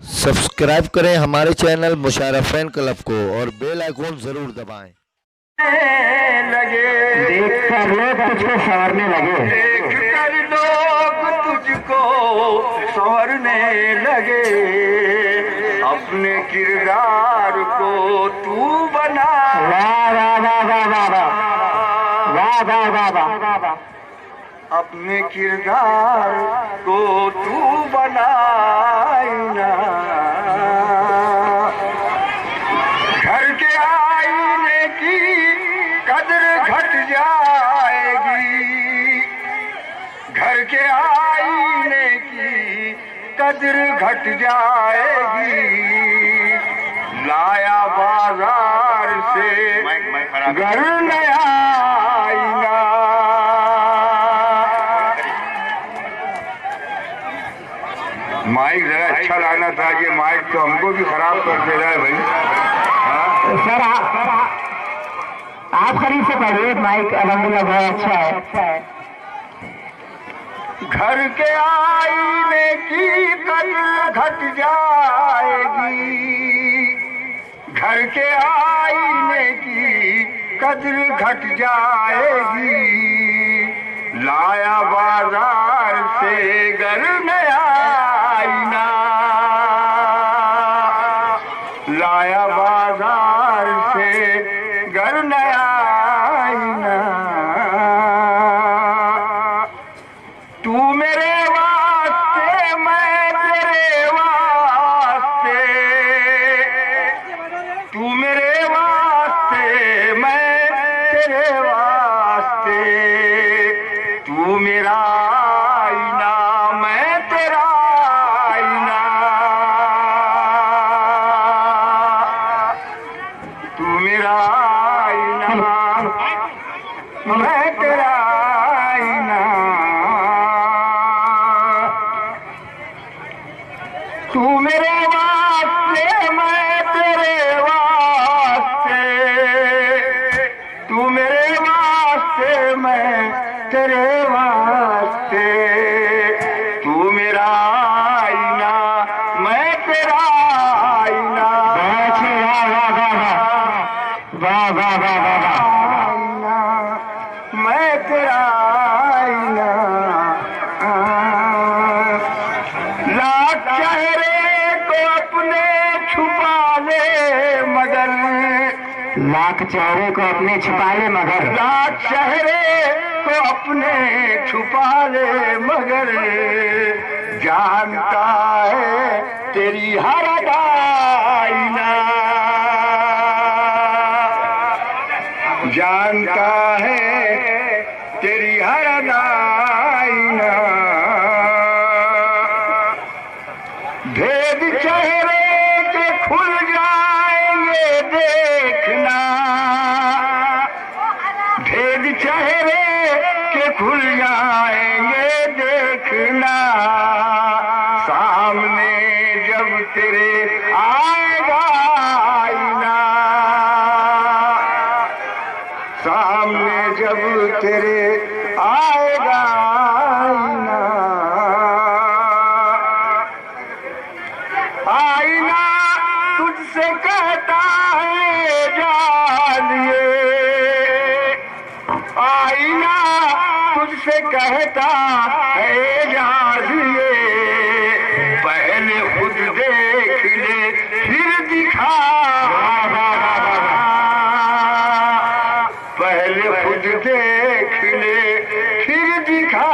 Subscribe करें हमारे channel मुशारफ fan club को और बेल आइकॉन जरूर दबाएं। लगे देख कर लोग तुझको संवरने लगे, देख कर लोग तुझको संवरने लगे। अपने किरदार को तू बना। वाह वाह वाह वाह वाह वाह वाह वाह वाह वाह वाह। अपने किरदार को तू बनाईना। घर के आईने की कदर घट जाएगी। घर के आईने की कदर घट जाएगी। लाया बाजार से घर नया आईना। माइक जरा अच्छा लाना था। ये माइक तो हमको भी खराब कर दे रहा है भाई। सर आप खरीद से पढ़िए, माइक अलहमदुलिल्लाह बहुत अच्छा है। घर के आईने की कदर घट जाएगी। घर के आईने की कदर घट जाएगी। लाया बाजार से घर नया आईना। लाया बाजार से घर नया आईना। तू मेरे वास्ते मैं तेरे वास्ते। तू मेरे वास्ते मैं तेरे वास्ते। तू मेरा आईना मैं तेरा आईना। तू मेरा आईना मैं तेरा आईना। तू मेरे वास्ते मैं तेरे वास्ते। तू मेरे वास्ते मैं तेरे वास्ते। तू मेरा आईना मैं तेरा आईना। वाह वाह वाह वाह वाह। आईना मैं तेरा आईना। लाख चेहरे को अपने छुपा ले मगर। लाख चेहरे को अपने छुपा ले मगर। लाख चेहरे को अपने छुपा ले मगर। जानता है तेरी हर आईना। जानता है तेरी हर आईना। भेद चेहरे के खुल जाएंगे देखना। भेद चेहरे के खुल जाएंगे देखना। सामने जब तेरे आएगा आईना। सामने जब तेरे आएगा आईना। आईना तुझसे कहता है जानिए। आईना तुझसे कहता है जानिए। पहले खुद देख ले फिर दिखा। पहले खुद देख ले फिर दिखा।